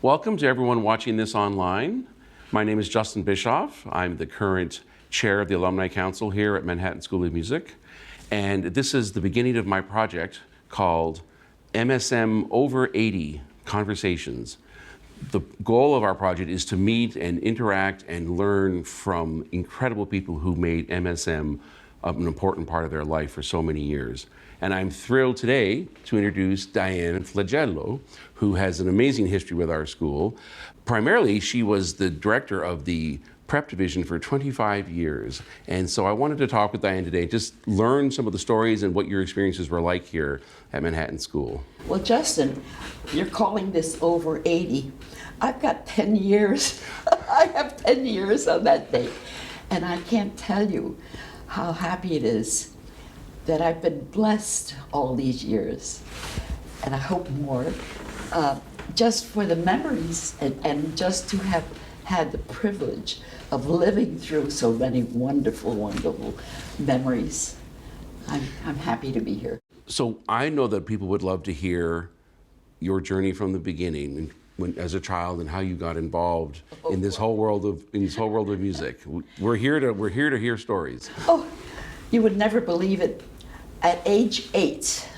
Welcome to everyone watching this online. My name is Justin Bischof. I'm the current chair of the Alumni Council here at Manhattan School of Music. And this is the beginning of my project called MSM Over 80 Conversations. The goal of our project is to meet and interact and learn from incredible people who made MSM an important part of their life for so many years. And I'm thrilled today to introduce Dianne Flagello, who has an amazing history with our school. Primarily, she was the director of the Prep Division for 25 years. And so I wanted to talk with Dianne today, just learn some of the stories and what your experiences were like here at Manhattan School. Well, Justin, you're calling this over 80. I've got 10 years. I have 10 years on that date. And I can't tell you how happy it is that I've been blessed all these years, and I hope more, just for the memories and just to have had the privilege of living through so many wonderful, wonderful memories. I'm happy to be here. So I know that people would love to hear your journey from the beginning, as a child, and how you got involved in this whole world of music. We're here to hear stories. Oh, you would never believe it. At age 8,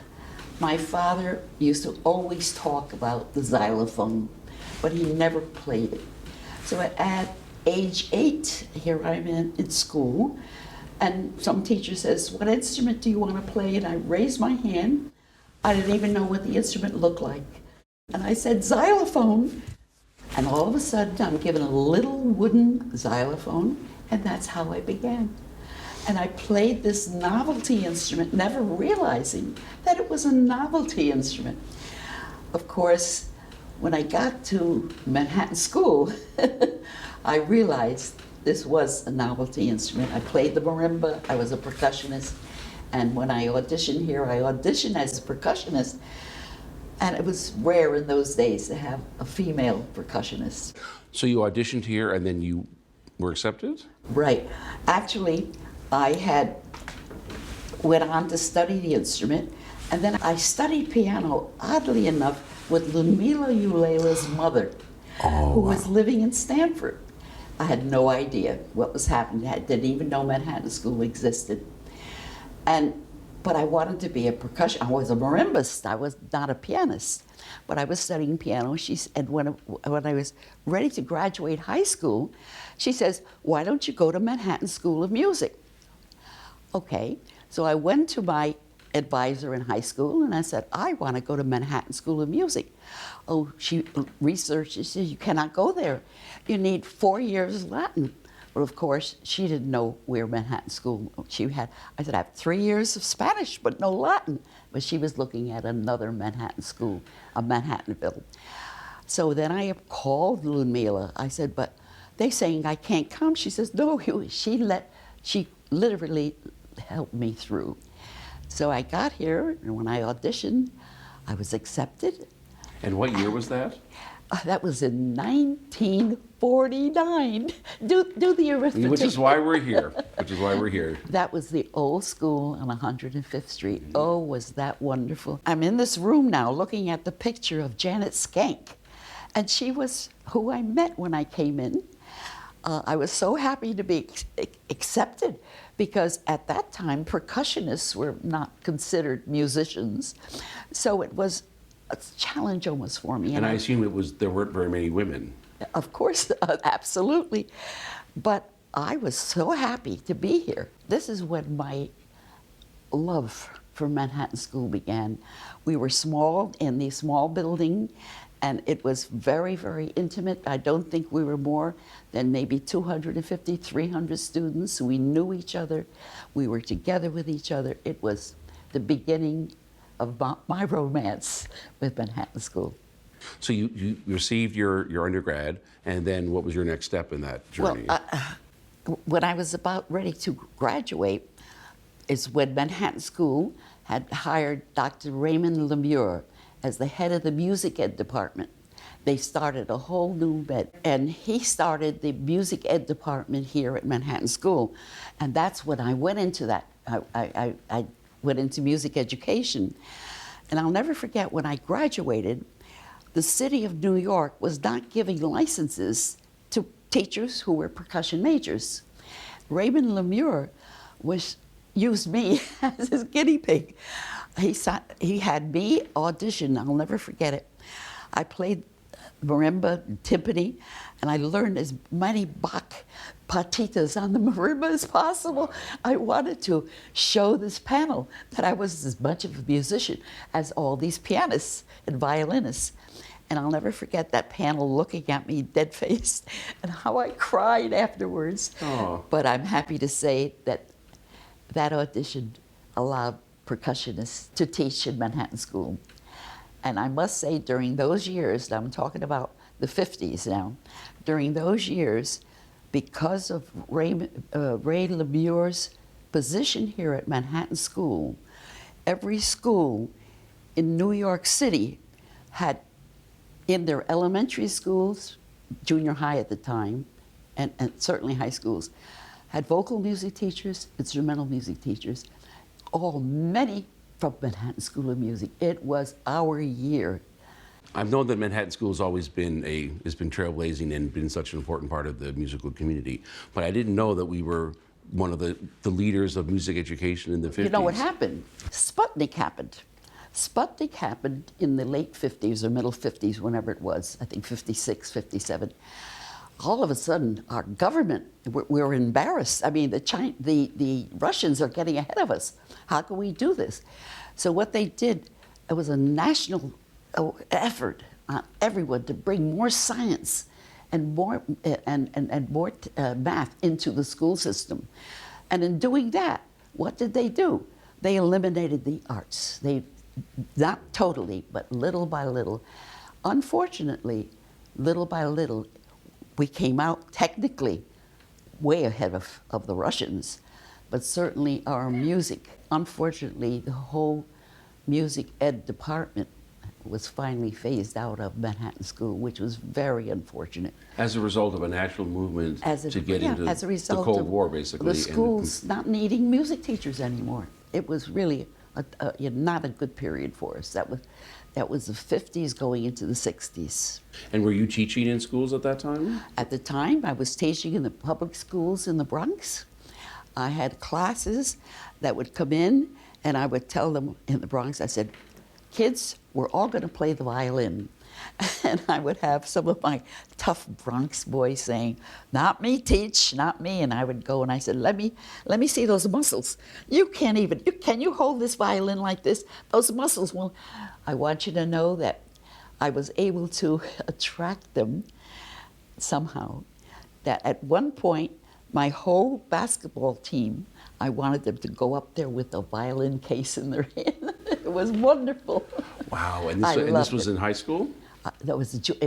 my father used to always talk about the xylophone, but he never played it. So at age 8, here I'm in school, and some teacher says, "What instrument do you want to play?" And I raised my hand. I didn't even know what the instrument looked like. And I said, "Xylophone." And all of a sudden, I'm given a little wooden xylophone, and that's how I began. And I played this novelty instrument, never realizing that it was a novelty instrument. Of course, when I got to Manhattan School, I realized this was a novelty instrument. I played the marimba, I was a percussionist, and when I auditioned here, I auditioned as a percussionist, and it was rare in those days to have a female percussionist. So you auditioned here and then you were accepted? Right. Actually, I went on to study the instrument, and then I studied piano, oddly enough, with Ludmila Ulela's mother, who was living in Stanford. I had no idea what was happening. I didn't even know Manhattan School existed. But I wanted to be a percussion. I was a marimbist. I was not a pianist, but I was studying piano. And when I was ready to graduate high school, she says, "Why don't you go to Manhattan School of Music?" Okay, so I went to my advisor in high school and I said, "I want to go to Manhattan School of Music." Oh, she researched, she said, "You cannot go there. You need 4 years Latin." But of course, she didn't know where Manhattan School I said, "I have 3 years of Spanish, but no Latin." But she was looking at another Manhattan school, Manhattanville. So then I called Ludmila. I said, "But they're saying I can't come." She says, "No," she literally helped me through. So I got here, and when I auditioned, I was accepted. And what year was that? That was in 1949. Do the arithmetic. Which is why we're here. That was the old school on 105th Street. Oh, was that wonderful. I'm in this room now looking at the picture of Janet Skank. And she was who I met when I came in. I was so happy to be accepted because at that time, percussionists were not considered musicians. So it was a challenge almost for me. And I assume there weren't very many women. Of course, absolutely. But I was so happy to be here. This is when my love for Manhattan School began. We were small, in the small building, and it was very, very intimate. I don't think we were more than maybe 250, 300 students. We knew each other. We were together with each other. It was the beginning of my romance with Manhattan School. So you received your undergrad, and then what was your next step in that journey? Well, when I was about ready to graduate is when Manhattan School had hired Dr. Raymond Lemure as the head of the music ed department. They started a whole new and he started the music ed department here at Manhattan School. And that's when I went into that. I went into music education. And I'll never forget when I graduated, the city of New York was not giving licenses to teachers who were percussion majors. Raymond Lemure used me as his guinea pig. He had me audition, I'll never forget it. I played marimba and timpani, and I learned as many Bach partitas on the marimba as possible. I wanted to show this panel that I was as much of a musician as all these pianists and violinists. And I'll never forget that panel looking at me dead-faced and how I cried afterwards. Oh. But I'm happy to say that that audition allowed percussionists to teach in Manhattan School. And I must say, during those years, and I'm talking about the 50s now, during those years, because of Ray Lemure's position here at Manhattan School, every school in New York City had, in their elementary schools, junior high at the time, and certainly high schools, had vocal music teachers, instrumental music teachers, many from Manhattan School of Music. It was our year. I've known that Manhattan School has always been trailblazing and been such an important part of the musical community, but I didn't know that we were one of the leaders of music education in the 50s. You know what happened? Sputnik happened. Sputnik happened in the late 50s or middle 50s, whenever it was, I think 56, 57. All of a sudden, our government, we were embarrassed. I mean, the Russians are getting ahead of us. How can we do this? So what they did, it was a national effort on everyone to bring more science and more math into the school system. And in doing that, what did they do? They eliminated the arts. Not totally, but little by little. Unfortunately, little by little, we came out technically way ahead of the Russians, but certainly our music, unfortunately, the whole music ed department was finally phased out of Manhattan School, which was very unfortunate. As a result of a national movement to get into as a result the Cold of War, basically. The schools not needing music teachers anymore. It was really not a good period for us. That was the 50s going into the 60s. And were you teaching in schools at that time? At the time, I was teaching in the public schools in the Bronx. I had classes that would come in, and I would tell them in the Bronx, I said, kids, we're all going to play the violin. And I would have some of my tough Bronx boys saying, not me, teach, not me. And I would go and I said, let me see those muscles. You can't even, can you hold this violin like this? Those muscles will. I want you to know that I was able to attract them somehow. That at one point, my whole basketball team, I wanted them to go up there with a violin case in their hand. It was wonderful. Wow, and this was in high school? It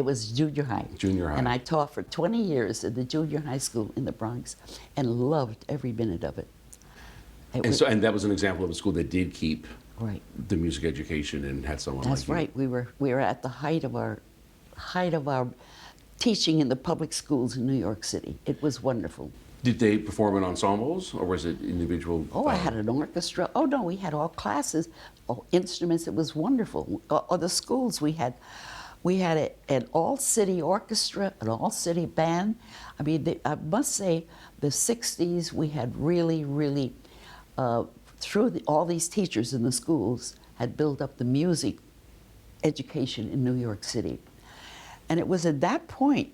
was junior high. Junior high. And I taught for 20 years at the junior high school in the Bronx and loved every minute of it. And that was an example of a school that did keep right. the music education and had someone That's like you. right. We were at the height of our teaching in the public schools in New York City. It was wonderful. Did they perform in ensembles, or was it individual? I had an orchestra. Oh, no, we had all classes, all instruments. It was wonderful. The schools, we had an all-city orchestra, an all-city band. I mean, I must say, the 60s, we had really, really, through all these teachers in the schools, had built up the music education in New York City. And it was at that point,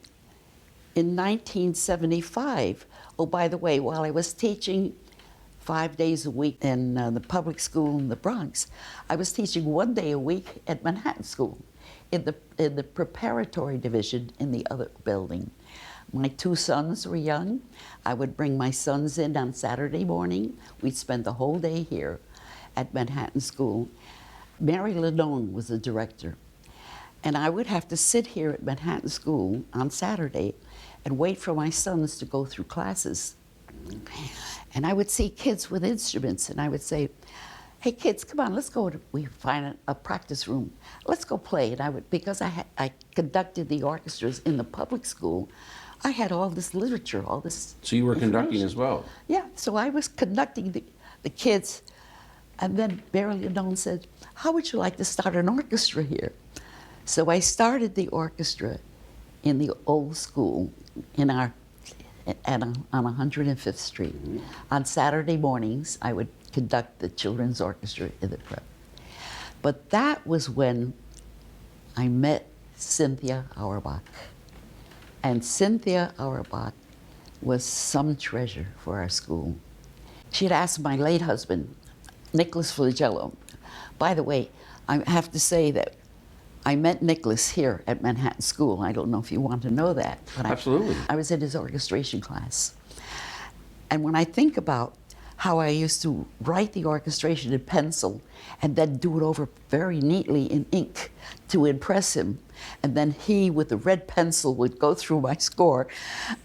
in 1975, oh, by the way, while I was teaching 5 days a week in the public school in the Bronx, I was teaching 1 day a week at Manhattan School in the preparatory division in the other building. My two sons were young. I would bring my sons in on Saturday morning. We'd spend the whole day here at Manhattan School. Mary Lenone was the director. And I would have to sit here at Manhattan School on Saturday and wait for my sons to go through classes. And I would see kids with instruments, and I would say, hey kids, come on, let's go. We find a practice room. Let's go play. And because I conducted the orchestras in the public school, I had all this literature, all this. So you were conducting as well? Yeah, so I was conducting the kids. And then Mary Lenone said, how would you like to start an orchestra here? So I started the orchestra in the old school on 105th Street. On Saturday mornings, I would conduct the children's orchestra in the prep. But that was when I met Cynthia Auerbach. And Cynthia Auerbach was some treasure for our school. She had asked my late husband, Nicholas Flagello. By the way, I have to say that I met Nicholas here at Manhattan School. I don't know if you want to know that. But Absolutely. I was in his orchestration class. And when I think about how I used to write the orchestration in pencil and then do it over very neatly in ink to impress him, and then he, with the red pencil, would go through my score.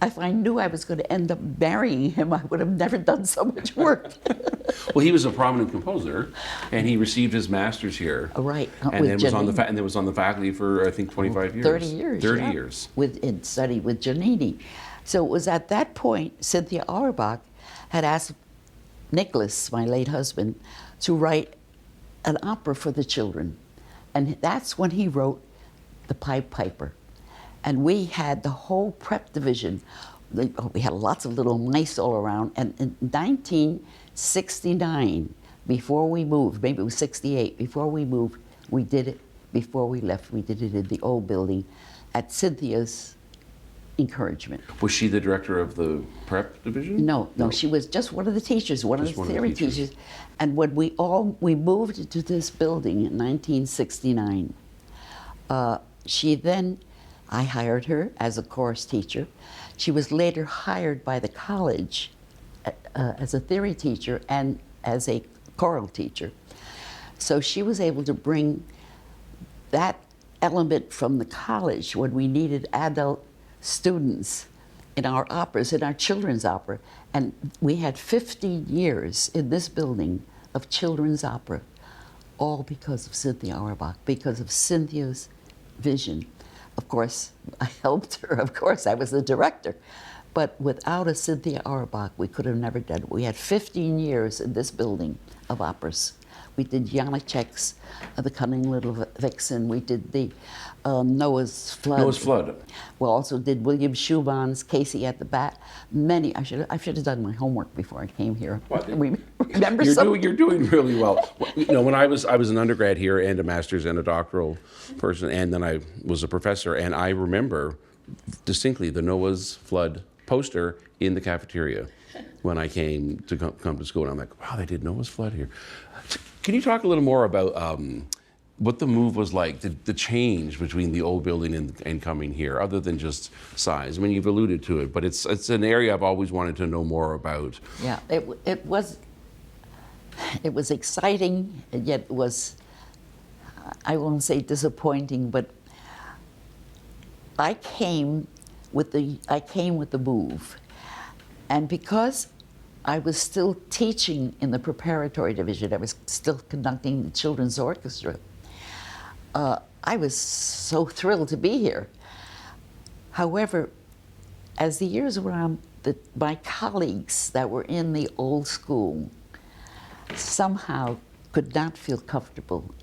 If I knew I was going to end up marrying him, I would have never done so much work. Well, he was a prominent composer, and he received his master's here. Right. And then was on the faculty for, I think, 25 years. 30 years. 30 yeah. years. In study with Giannini. So it was at that point Cynthia Auerbach had asked Nicholas, my late husband, to write an opera for the children. And that's when he wrote The Pied Piper. And we had the whole prep division. We had lots of little mice all around. And in 1969, before we moved, maybe it was 68, before we moved, we did it, before we left, we did it in the old building at Cynthia's encouragement. Was she the director of the prep division? No, she was just one of the teachers, one of the theory teachers. And when we moved into this building in 1969, I hired her as a chorus teacher. She was later hired by the college as a theory teacher and as a choral teacher. So she was able to bring that element from the college when we needed adult students in our operas, in our children's opera. And we had 15 years in this building of children's opera, all because of Cynthia Auerbach, because of Cynthia's vision. Of course, I helped her. Of course, I was the director. But without a Cynthia Auerbach, we could have never done it. We had 15 years in this building of operas. We did Janáček's The Cunning Little Vixen. We did the Noah's Flood. Noah's Flood. We also did William Schumann's Casey at the Bat. Many. I should have done my homework before I came here. Remember You're doing really well. You know, when I was an undergrad here and a master's and a doctoral person, and then I was a professor, and I remember distinctly the Noah's Flood poster in the cafeteria when I came to come to school, and I'm like, wow, they did Noah's Flood here. Can you talk a little more about what the move was like, the change between the old building and coming here, other than just size? I mean, you've alluded to it, but it's an area I've always wanted to know more about. Yeah, it was exciting, and yet it was, I won't say disappointing, but I came with the move, and because I was still teaching in the preparatory division, I was still conducting the children's orchestra, I was so thrilled to be here. However, as the years went on, my colleagues that were in the old school somehow could not feel comfortable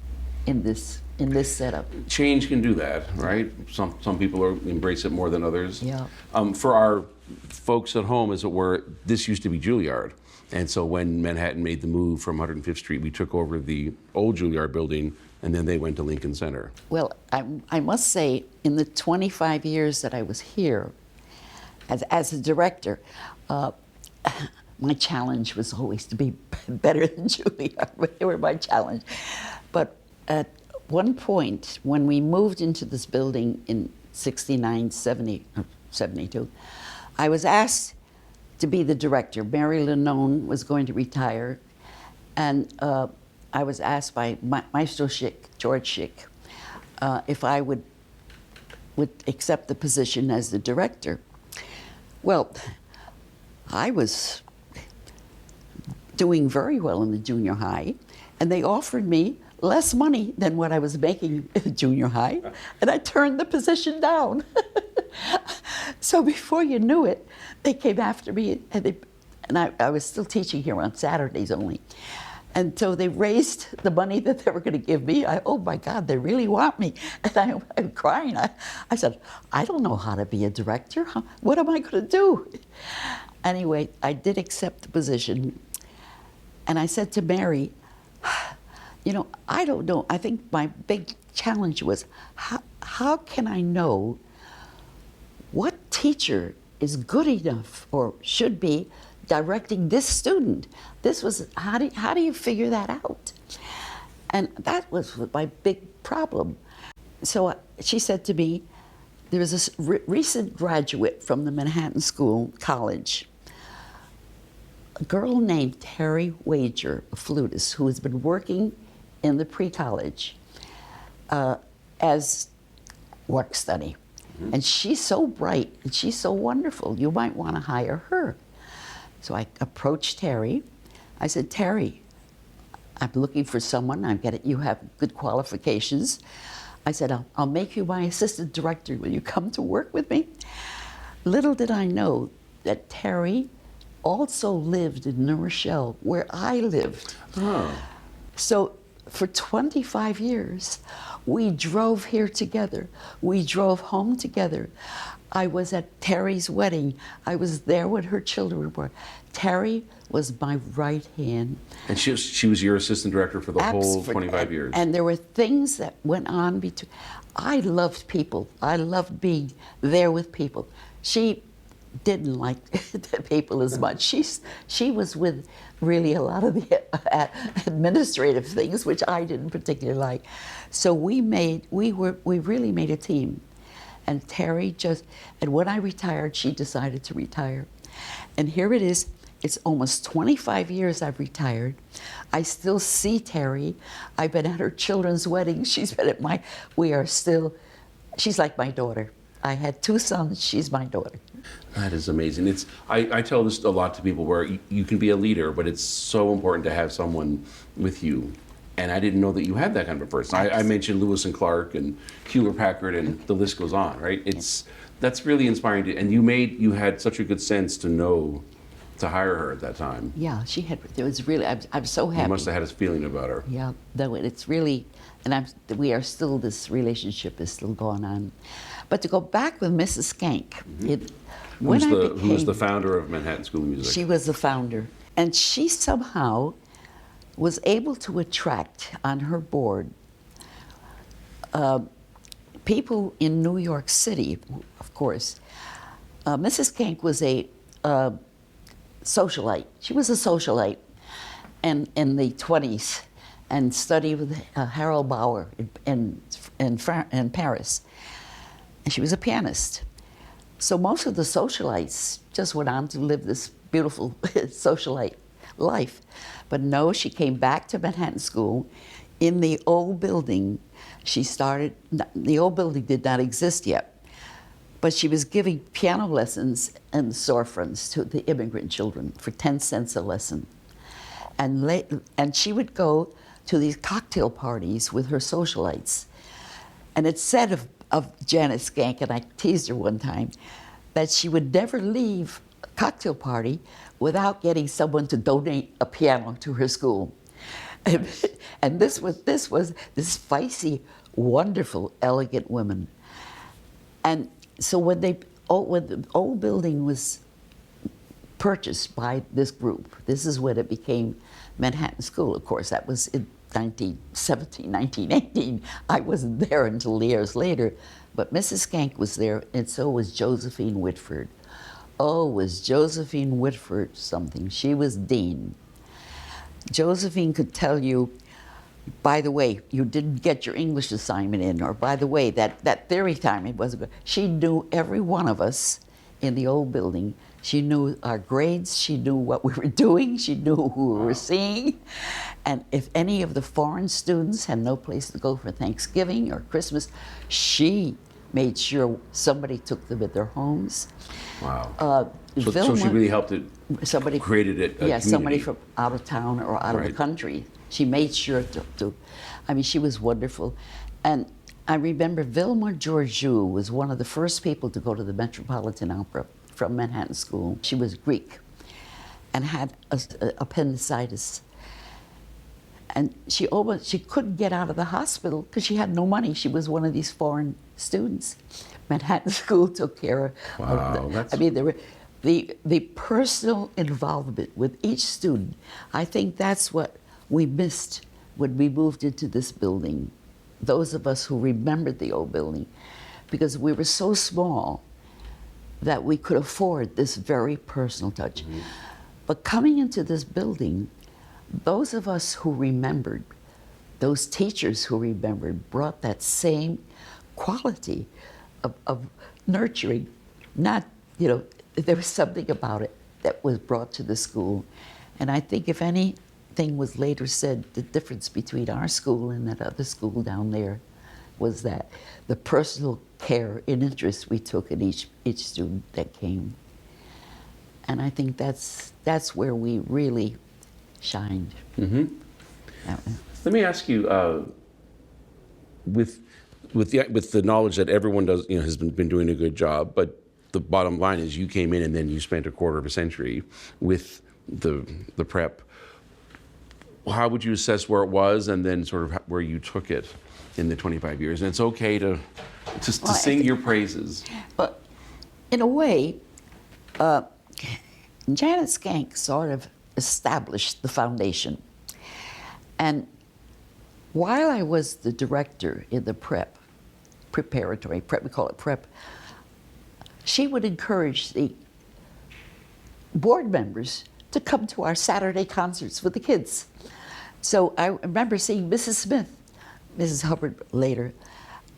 in this setup. Change can do that, right? Some people embrace it more than others. Yeah. For our folks at home, as it were, this used to be Juilliard. And so when Manhattan made the move from 105th Street, we took over the old Juilliard building, and then they went to Lincoln Center. Well, I must say, in the 25 years that I was here as a director, my challenge was always to be better than Juilliard. They were my challenge. But at one point, when we moved into this building in 69, 70, or 72, I was asked to be the director. Mary Lanone was going to retire, and I was asked by Maestro Schick, George Schick, if I would accept the position as the director. Well, I was doing very well in the junior high, and they offered me less money than what I was making in junior high, and I turned the position down. So before you knew it, they came after me, and I was still teaching here on Saturdays only. And so they raised the money that they were going to give me. Oh my God, they really want me. And I'm crying. I said, I don't know how to be a director. What am I going to do? Anyway, I did accept the position. And I said to Mary, you know, I don't know. I think my big challenge was, how can I know what teacher is good enough or should be directing this student? This was, how do you figure that out? And that was my big problem. So she said to me, there was this recent graduate from the Manhattan School College, a girl named Terry Wager, a flutist, who has been working in the pre-college as work study. Mm-hmm. And she's so bright and she's so wonderful, you might want to hire her. So I approached Terry. I said, Terry, I'm looking for someone. You have good qualifications. I said, I'll make you my assistant director. Will you come to work with me? Little did I know that Terry also lived in New Rochelle, where I lived. Oh. So for 25 years, we drove here together. We drove home together. I was at Terry's wedding. I was there when her children were born. Terry was my right hand. And she was your assistant director for the whole 25 years. And there were things that went on between. I loved people. I loved being there with people. She didn't like the people as much. She was with really a lot of the administrative things, which I didn't particularly like. So we really made a team. And Terry and when I retired, she decided to retire. And here it is. It's almost 25 years I've retired. I still see Terry. I've been at her children's weddings. She's been at she's like my daughter. I had 2 sons, she's my daughter. That is amazing. I tell this a lot to people where you can be a leader, but it's so important to have someone with you. And I didn't know that you had that kind of a person. I mentioned Lewis and Clark and Hewlett Packard, and the list goes on, right? That's really inspiring. And you had such a good sense to hire her at that time. Yeah, she had. It was really. I'm so happy. You must have had a feeling about her. Yeah, though it's really, and this relationship is still going on. But to go back with Mrs. Skank, mm-hmm. Who was the founder of Manhattan School of Music? She was the founder, and she somehow was able to attract on her board people in New York City, of course. Mrs. Skank was a socialite. She was a socialite in the 20s and studied with Harold Bauer in Paris. And she was a pianist. So most of the socialites just went on to live this beautiful socialite life. But no, she came back to Manhattan School in the old building. The old building did not exist yet, but she was giving piano lessons in the storefronts to the immigrant children for 10 cents a lesson. And she would go to these cocktail parties with her socialites. And it said of Janet Skank, and I teased her one time, that she would never leave a cocktail party without getting someone to donate a piano to her school. And this was this feisty, wonderful, elegant woman. And so when the old building was purchased by this group, this is when it became Manhattan School. Of course, that was in 1917, 1918. I wasn't there until years later, but Mrs. Skank was there, and so was Josephine Whitford. Oh, was Josephine Whitford something? She was dean. Josephine could tell you, by the way, you didn't get your English assignment in, or by the way, that theory time, it wasn't good. She knew every one of us in the old building. She knew our grades, she knew what we were doing, she knew who we were seeing. And if any of the foreign students had no place to go for Thanksgiving or Christmas, she made sure somebody took them at their homes. Wow. So she really helped it, created it, a community. Somebody from out of town or out of the country. She made sure she was wonderful. And I remember Vilma Georgiou was one of the first people to go to the Metropolitan Opera from Manhattan School. She was Greek and had appendicitis. And she couldn't get out of the hospital because she had no money. She was one of these foreign students. Manhattan School took care of Wow, that's... I mean, there were the personal involvement with each student. I think that's what we missed when we moved into this building. Those of us who remembered the old building, because we were so small that we could afford this very personal touch. Mm-hmm. But coming into this building, those of us who remembered, those teachers who remembered, brought that same quality of nurturing. Not, there was something about it that was brought to the school. And I think if anything was later said, the difference between our school and that other school down there was that the personal care and interest we took in each student that came. And I think that's where we really shined. Mm-hmm. Let me ask you, with the knowledge that everyone does, has been doing a good job, but the bottom line is you came in and then you spent a quarter of a century with the prep. How would you assess where it was and then sort of where you took it in the 25 years? And it's okay to sing your praises. But in a way, Janet Skank sort of established the foundation. And while I was the director in the preparatory prep, we call it prep, she would encourage the board members to come to our Saturday concerts with the kids. So I remember seeing Mrs. Smith, Mrs. Hubbard later,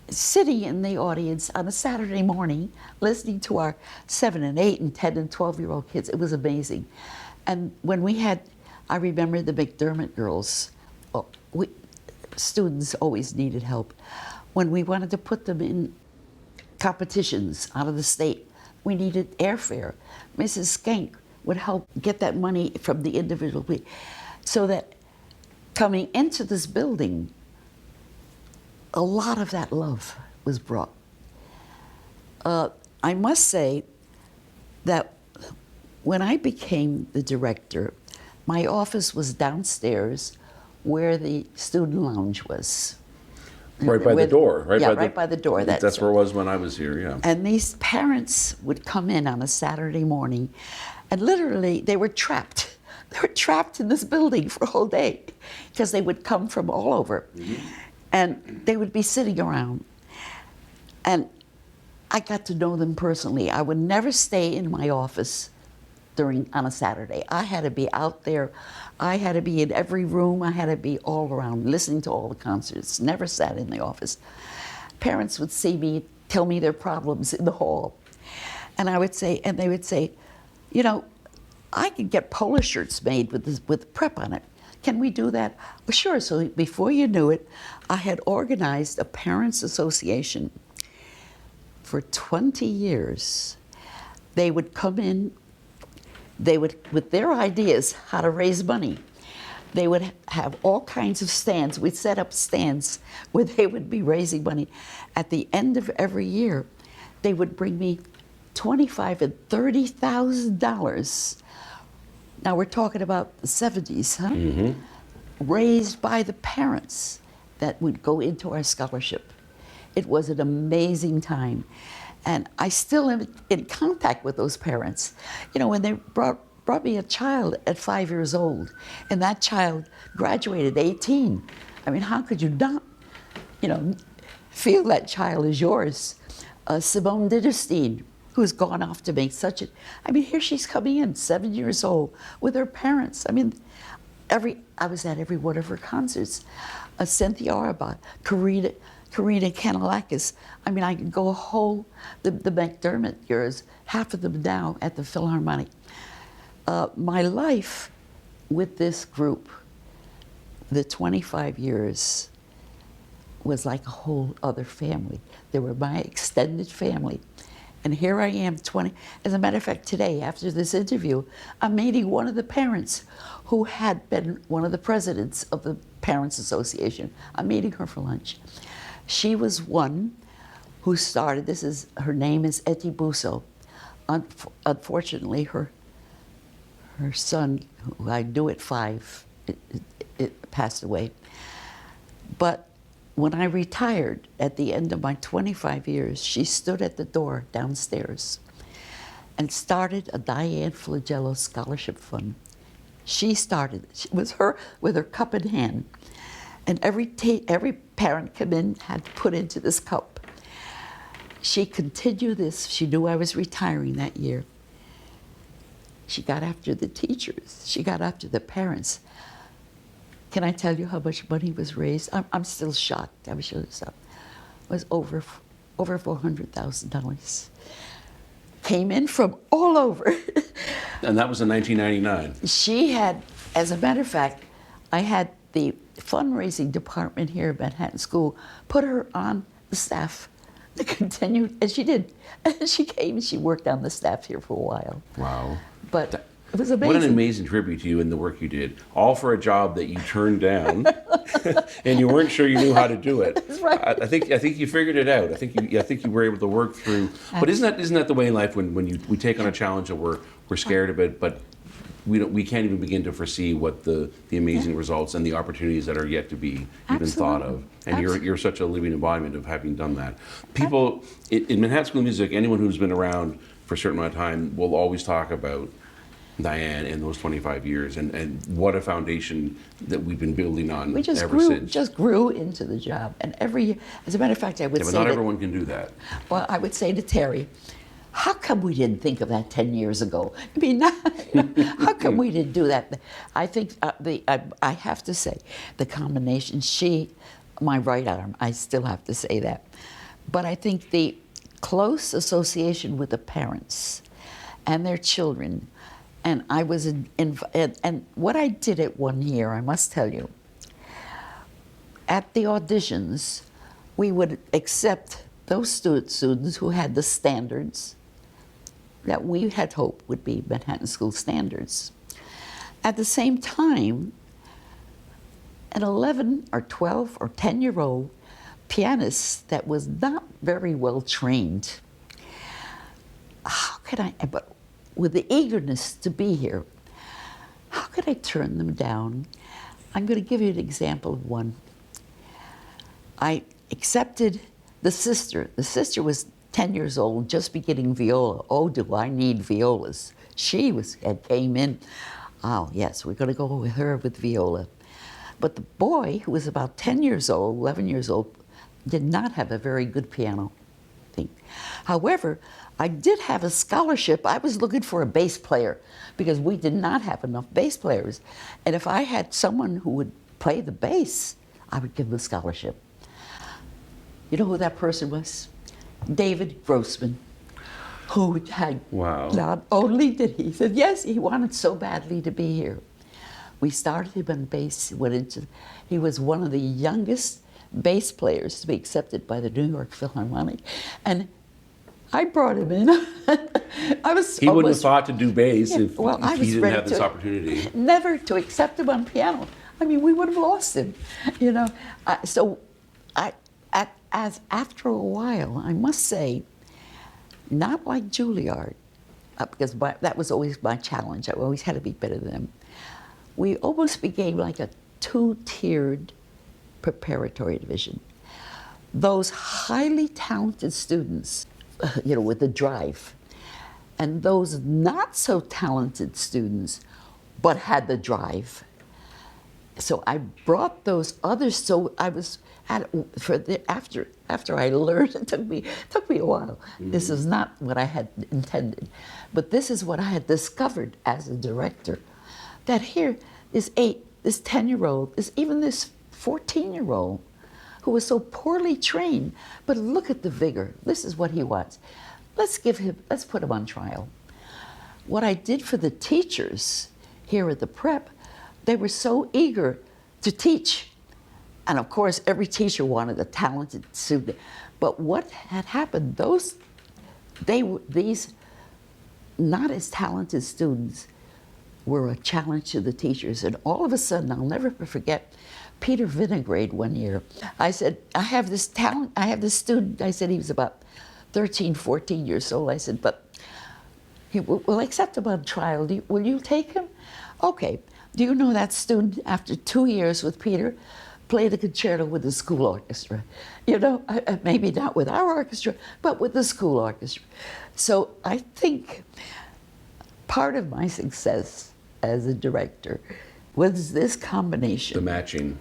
sitting in the audience on a Saturday morning, listening to our 7 and 8 and 10 and 12-year-old kids. It was amazing. And when we had, I remember the McDermott girls, students always needed help. When we wanted to put them in competitions out of the state, we needed airfare. Mrs. Skank would help get that money from the individual. So that coming into this building, a lot of that love was brought. I must say that when I became the director, my office was downstairs where the student lounge was. Right by the door, right? Yeah, right by the door. That's where it was when I was here, yeah. And these parents would come in on a Saturday morning, and literally they were trapped. They were trapped in this building for a whole day because they would come from all over. Mm-hmm. And they would be sitting around. And I got to know them personally. I would never stay in my office on a Saturday. I had to be out there. I had to be in every room. I had to be all around, listening to all the concerts. Never sat in the office. Parents would see me, tell me their problems in the hall. And they would say, I could get polo shirts made with prep on it. Can we do that? Well, sure. So before you knew it, I had organized a parents' association for 20 years. They would come in, with their ideas how to raise money. They would have all kinds of stands. We'd set up stands where they would be raising money. At the end of every year, they would bring me $25,000 and $30,000. Now we're talking about the 70s, huh? Mm-hmm. Raised by the parents that would go into our scholarship. It was an amazing time. And I still am in contact with those parents. When they brought me a child at 5 years old, and that child graduated 18, I mean, how could you not, feel that child is yours? Simone Ditterstein, who's gone off to make here she's coming in, 7 years old, with her parents. I mean, I was at every one of her concerts. Cynthia Arabot, Karina Kanalakis. I mean, I could go the McDermott years, half of them now at the Philharmonic. My life with this group, the 25 years, was like a whole other family. They were my extended family. And here I am, as a matter of fact, today, after this interview, I'm meeting one of the parents who had been one of the presidents of the Parents Association. I'm meeting her for lunch. She was one who started, her name is Etty Busso. Unfortunately, her son, who I knew at 5, it passed away. But when I retired at the end of my 25 years, she stood at the door downstairs and started a Dianne Flagello Scholarship Fund. She started it. It was her with her cup in hand. And every parent come in had to put into this cup. She continued this. She knew I was retiring that year. She got after the teachers. She got after the parents. Can I tell you how much money was raised? I'm still shocked. I was still shocked. It was over $400,000. Came in from all over. And that was in 1999. She had, as a matter of fact, I had the fundraising department here at Manhattan School put her on the staff to continue, and she did. And she came and she worked on the staff here for a while. Wow. But it was amazing. What an amazing tribute to you and the work you did, all for a job that you turned down, and you weren't sure you knew how to do it. That's right. I think you figured it out. I think you were able to work through. But isn't that the way in life when we take on a challenge that we're scared of it, but we can't even begin to foresee what the amazing results and the opportunities that are yet to be even thought of. And you're such a living embodiment of having done that. People in Manhattan School of Music, anyone who's been around for a certain amount of time will always talk about Dianne and those 25 years and what a foundation that we've been building on ever since. Just grew into the job. And as a matter of fact, I would say but not everyone can do that. Well, I would say to Terry, how come we didn't think of that 10 years ago? I mean, how come we didn't do that? I think I have to say, the combination, my right arm, I still have to say that. But I think the close association with the parents and their children, and I was and what I did at one year, I must tell you, at the auditions, we would accept those students who had the standards that we had hoped would be Manhattan School standards. At the same time, an 11 or 12 or 10-year-old pianist that was not very well trained, but with the eagerness to be here, how could I turn them down? I'm going to give you an example of one. I accepted the sister. The sister was 10 years old, just beginning viola. Oh, do I need violas? She came in. Oh, yes, we're going to go with her with viola. But the boy, who was about 10 years old, 11 years old, did not have a very good piano thing. However, I did have a scholarship. I was looking for a bass player because we did not have enough bass players. And if I had someone who would play the bass, I would give them a scholarship. You know who that person was? David Grossman, who had not only did he said yes, he wanted so badly to be here. We started him on bass. He was one of the youngest bass players to be accepted by the New York Philharmonic, and I brought him in. He wouldn't have thought to do bass if he didn't have this opportunity. Never to accept him on piano. I mean, we would have lost him, you know. After a while, I must say, not like Juilliard, because that was always my challenge. I always had to be better than them. We almost became like a two-tiered preparatory division. Those highly talented students, you know, with the drive, and those not so talented students, but had the drive. So I brought those others. So I was after I learned. It took me a while. Mm-hmm. This is not what I had intended, but this is what I had discovered as a director. That here, this 10-year-old, even this 14-year-old, who was so poorly trained, but look at the vigor. This is what he wants. Let's put him on trial. What I did for the teachers here at the prep, they were so eager to teach. And of course, every teacher wanted a talented student. But what had happened, these not as talented students were a challenge to the teachers. And all of a sudden, I'll never forget, Peter Vinograde one year. I said, I have this student. I said, he was about 13, 14 years old. I said, but we'll accept him on trial. Will you take him? Okay. Do you know that student, after 2 years with Peter, played the concerto with the school orchestra? You know, maybe not with our orchestra, but with the school orchestra. So I think part of my success as a director was this combination. The matching.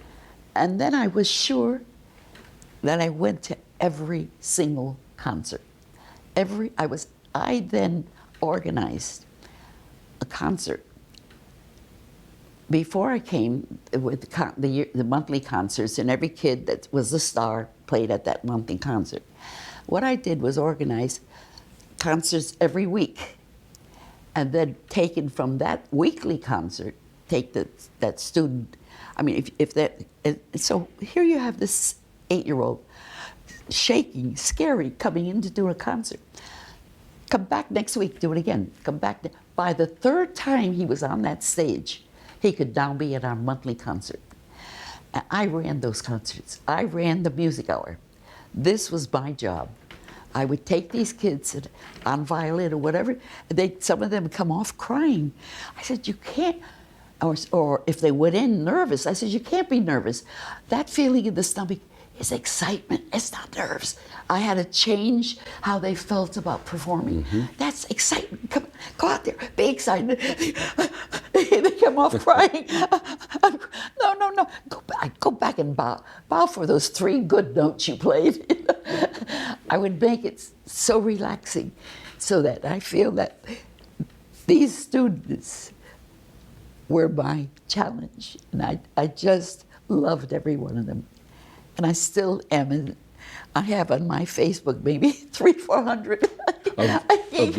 And then I was sure that I went to every single concert. I then organized a concert. Before I came with the monthly concerts, and every kid that was a star played at that monthly concert. What I did was organize concerts every week, and then taken from that weekly concert, take that student. I mean, so here you have this 8-year-old shaking, scary, coming in to do a concert. Come back next week, do it again. Come back. By the third time he was on that stage, he could now be at our monthly concert. And I ran those concerts. I ran the music hour. This was my job. I would take these kids on violin or whatever, and some of them would come off crying. I said, you can't, or if they went in nervous, I said, you can't be nervous. That feeling in the stomach is excitement, it's not nerves. I had to change how they felt about performing. That's excitement. Come, go out there, be excited. They come off crying. No. Go back and bow for those 3 good notes you played. I would make it so relaxing so that I feel that these students were my challenge. And I just loved every one of them. And I still am. And I have on my Facebook maybe 300-400. I can't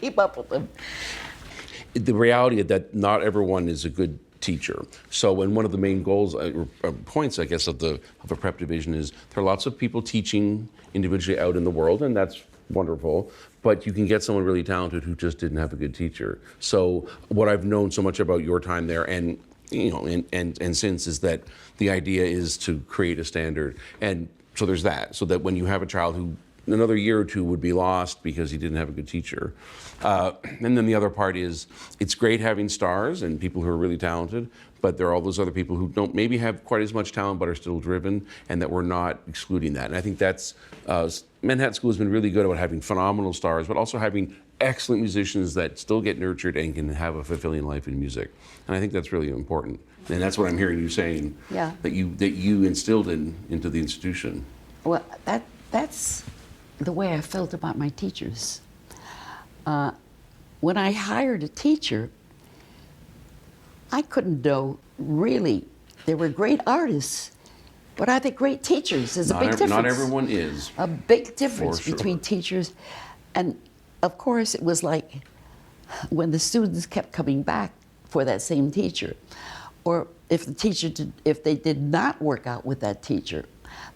keep up with them. The reality is that not everyone is a good teacher. So when one of the main goals, or points, I guess, of a prep division is there are lots of people teaching individually out in the world, and that's wonderful, but you can get someone really talented who just didn't have a good teacher. So what I've known so much about your time there, and you know, and since, is that the idea is to create a standard. And so there's that, so that when you have a child who another year or two would be lost because he didn't have a good teacher. And then the other part is, it's great having stars and people who are really talented, but there are all those other people who don't maybe have quite as much talent but are still driven, and that we're not excluding that. And I think that's, Manhattan School has been really good about having phenomenal stars, but also having excellent musicians that still get nurtured and can have a fulfilling life in music. And I think that's really important. And that's what I'm hearing you saying, yeah, that you instilled into the institution. Well, that's the way I felt about my teachers. When I hired a teacher, I couldn't know really. They were great artists, but are they great teachers? There's a big difference. Not everyone is. A big difference For sure. between teachers. And of course, it was like when the students kept coming back for that same teacher, or if they did not work out with that teacher,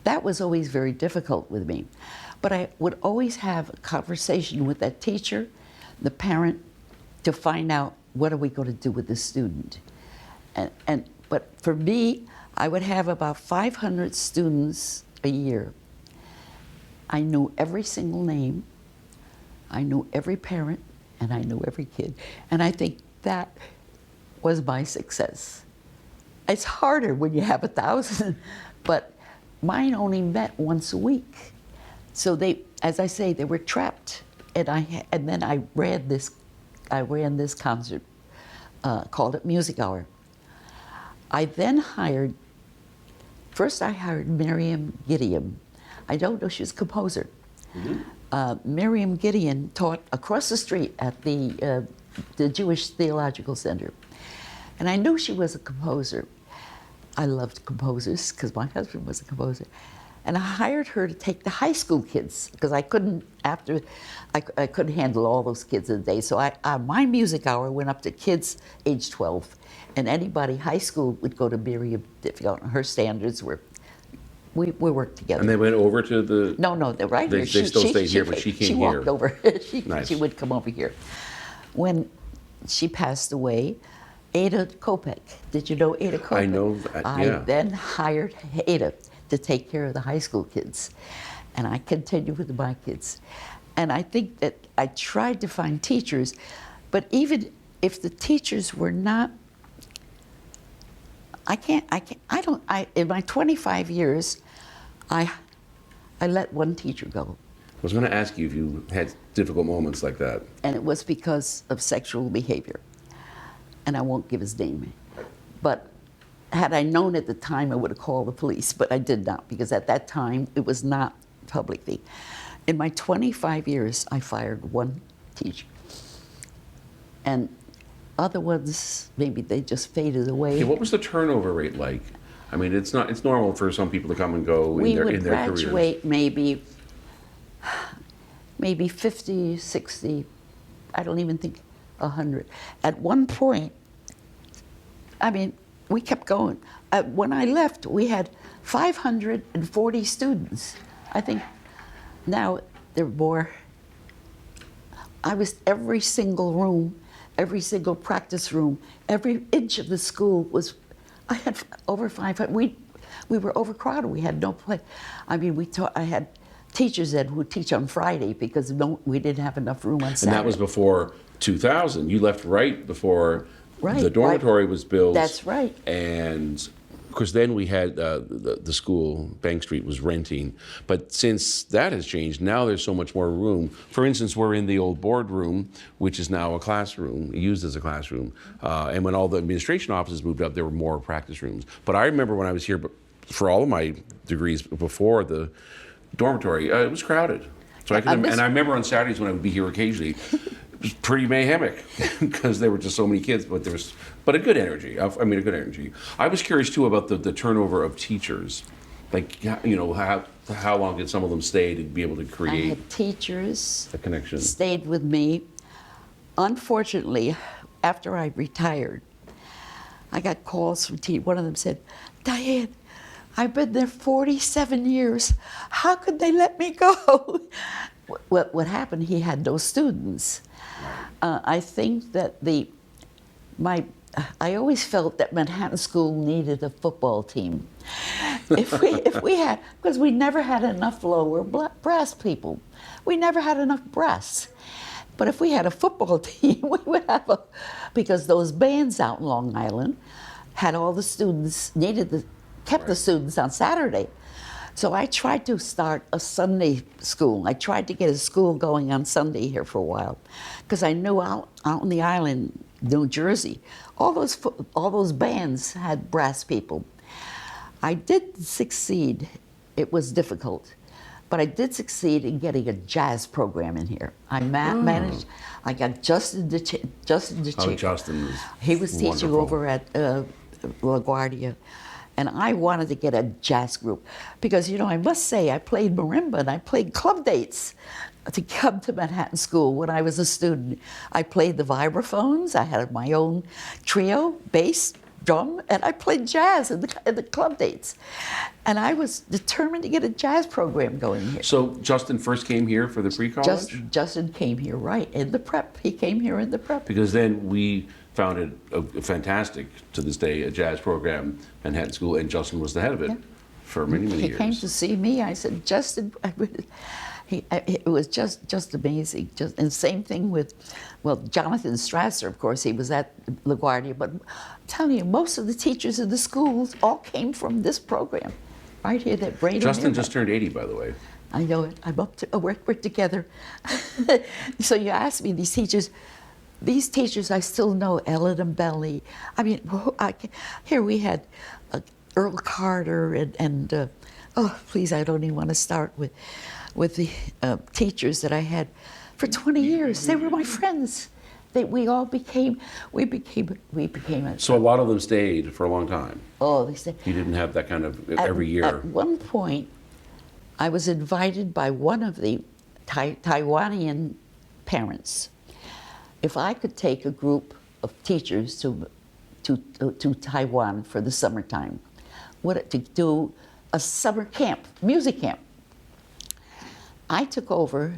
that was always very difficult with me. But I would always have a conversation with that teacher, the parent, to find out what are we going to do with this student. But for me, I would have about 500 students a year. I knew every single name, I knew every parent, and I knew every kid. And I think that was my success. It's harder when you have 1,000, but mine only met once a week. So they, as I say, they were trapped. And then I ran this concert, called it Music Hour. I then hired Miriam Gideon. I don't know, she was a composer. Mm-hmm. Miriam Gideon taught across the street at the Jewish Theological Center. And I knew she was a composer. I loved composers because my husband was a composer. And I hired her to take the high school kids because I couldn't handle all those kids in a day. So my music hour went up to kids age 12, and anybody high school would go to Miriam. Her standards were, we worked together. And they went over to the... No, they're right here. They still stayed here, but she came here. She walked over. Nice. She would come over here. When she passed away, Ada Kopek. Did you know Ada Kopek? I know that, yeah. I then hired Ada to take care of the high school kids. And I continued with my kids. And I think that I tried to find teachers, but even if the teachers were not In my 25 years, I let one teacher go. I was going to ask you if you had difficult moments like that. And it was because of sexual behavior. And I won't give his name. But had I known at the time, I would have called the police, but I did not, because at that time, it was not public thing. In my 25 years, I fired one teacher. And other ones, maybe they just faded away. Okay, what was the turnover rate like? I mean, it's normal for some people to come and go in their careers. We would graduate maybe 50, 60, I don't even think 100. At one point, I mean, we kept going. When I left, we had 540 students. I think now there are more. I was every single room, every single practice room, every inch of the school was, I had over 500. We were overcrowded. We had no place. I mean, I had teachers that would teach on Friday because we didn't have enough room on Saturday. And that was before 2000. You left right before the dormitory was built. That's right. And of course, then we had the school, Bank Street, was renting. But since that has changed, now there's so much more room. For instance, we're in the old boardroom, which is now a classroom, used as a classroom. And when all the administration offices moved up, there were more practice rooms. But I remember when I was here, for all of my degrees before the dormitory, it was crowded. So I remember on Saturdays when I would be here occasionally, it was pretty mayhemic because there were just so many kids, but a good energy. A good energy. I was curious too about the turnover of teachers. Like, you know, how long did some of them stay to be able to create? I had teachers a connection. Stayed with me. Unfortunately, after I retired, I got calls from teachers. One of them said, "Dianne, I've been there 47 years. How could they let me go?" What happened, he had no students. I think that I always felt that Manhattan School needed a football team. If we had, because we never had enough lower brass people. We never had enough brass. But if we had a football team, we would have because those bands out in Long Island had all the students, kept the students on Saturday. So I tried to start a Sunday school. I tried to get a school going on Sunday here for a while, because I knew out on the island, New Jersey, all those bands had brass people. I did succeed. It was difficult, but I did succeed in getting a jazz program in here. I managed. I got Justin DeChick. Oh, Justin was He was teaching wonderful. over at LaGuardia. And I wanted to get a jazz group because, you know, I must say I played marimba and I played club dates to come to Manhattan School when I was a student. I played the vibraphones. I had my own trio, bass, drum, and I played jazz in the club dates. And I was determined to get a jazz program going here. So Justin first came here for the pre-college? Justin came here, right, in the prep. He came here in the prep. Because then we founded a fantastic, to this day, a jazz program, Manhattan School, and Justin was the head of it for many, many years. He came to see me. I said, Justin, it was just amazing. And same thing with, Jonathan Strasser, of course, he was at LaGuardia, but I'm telling you, most of the teachers in the schools all came from this program, right here, that Braden. Justin just turned 80, by the way. I know it. We're together. So you asked me, these teachers I still know, Ellen and Belly. I mean, here we had Earl Carter and please, I don't even want to start with the teachers that I had for 20 years. They were my friends. We became. So a lot of them stayed for a long time. Oh, they stayed. You didn't have that kind of every year. At one point, I was invited by one of the Taiwanian parents if I could take a group of teachers to Taiwan for the summertime, to do a summer camp, music camp. I took over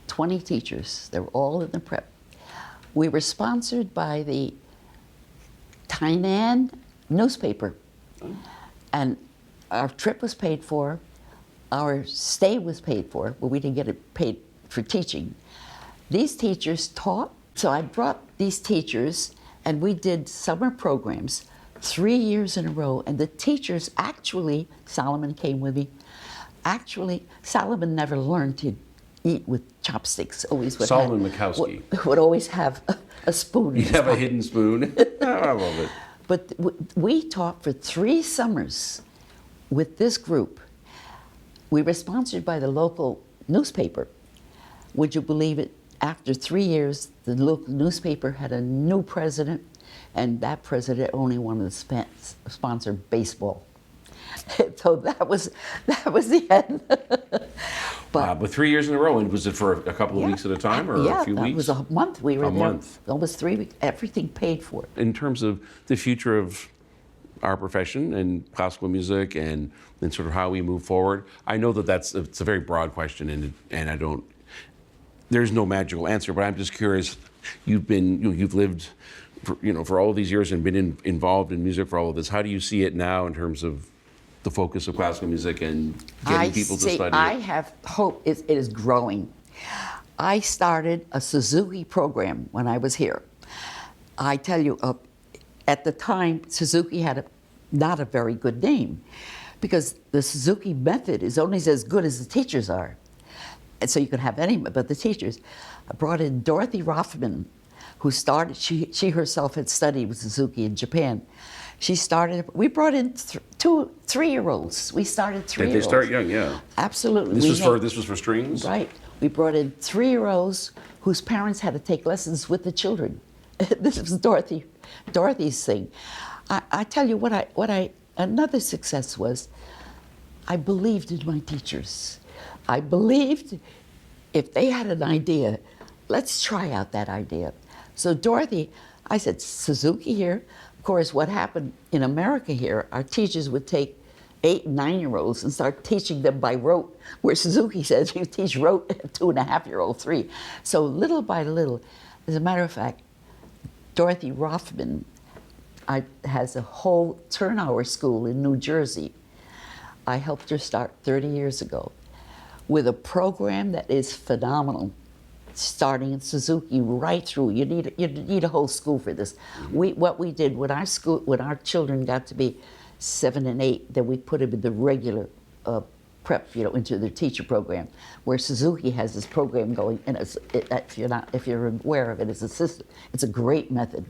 20 teachers. They were all in the prep. We were sponsored by the Tainan newspaper, and our trip was paid for, our stay was paid for, but we didn't get it paid for teaching. These teachers taught, so I brought these teachers and we did summer programs 3 years in a row. And the teachers actually, Solomon came with me, actually, Solomon never learned to eat with chopsticks. Always would Solomon Mikowski. would always have a spoon. You have a hidden spoon. I love it. But we taught for 3 summers with this group. We were sponsored by the local newspaper. Would you believe it? After 3 years, the local newspaper had a new president, and that president only wanted to sponsor baseball. So that was the end. But 3 years in a row, and was it for a couple of weeks at a time, or a few weeks? Yeah, it was a month. We were there. Month. Almost 3 weeks. Everything paid for. In terms of the future of our profession and classical music and sort of how we move forward, I know that it's a very broad question, and I don't. There's no magical answer, but I'm just curious. You've lived for all of these years and been involved in music for all of this. How do you see it now in terms of the focus of classical music and getting people to study I it? have hope. It is growing. I started a Suzuki program when I was here. I tell you, at the time, Suzuki had not a very good name, because the Suzuki method is only as good as the teachers are. And so you can have any, but the teachers. I brought in Dorothy Rothman, who started, she herself had studied with Suzuki in Japan. She started, we brought in 3-year-olds. We started 3-year-olds. They start young, yeah. Absolutely. This was for strings? Right. We brought in 3-year-olds whose parents had to take lessons with the children. This was Dorothy's thing. I tell you another success was, I believed in my teachers. I believed if they had an idea, let's try out that idea. So Dorothy, I said, Suzuki here. Of course, what happened in America here, our teachers would take 8- and 9-year-olds and start teaching them by rote, where Suzuki says you teach rote 2-and-a-half-year-old 3. So little by little, as a matter of fact, Dorothy Rothman has a whole turn-hour school in New Jersey. I helped her start 30 years ago with a program that is phenomenal, starting in Suzuki right through. You need a whole school for this. What we did when our children got to be 7 and 8, then we put them in the regular prep, into their teacher program, where Suzuki has this program going. And if you're aware of it, it's a system. It's a great method.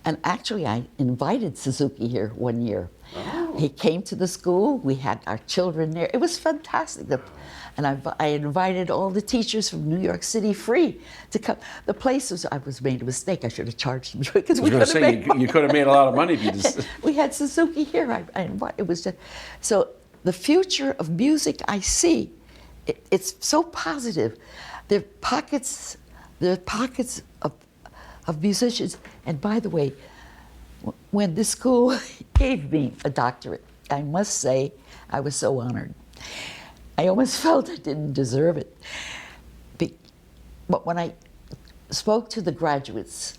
And actually, I invited Suzuki here one year. Oh. He came to the school. We had our children there. It was fantastic. And I invited all the teachers from New York City free to come. The place I made a mistake. I should have charged them because we could have made money. You could have made a lot of money if you just. We had Suzuki here. It was just so. The future of music, I see, it's so positive. There are pockets of musicians. And by the way, when the school gave me a doctorate, I must say I was so honored. I almost felt I didn't deserve it. But when I spoke to the graduates,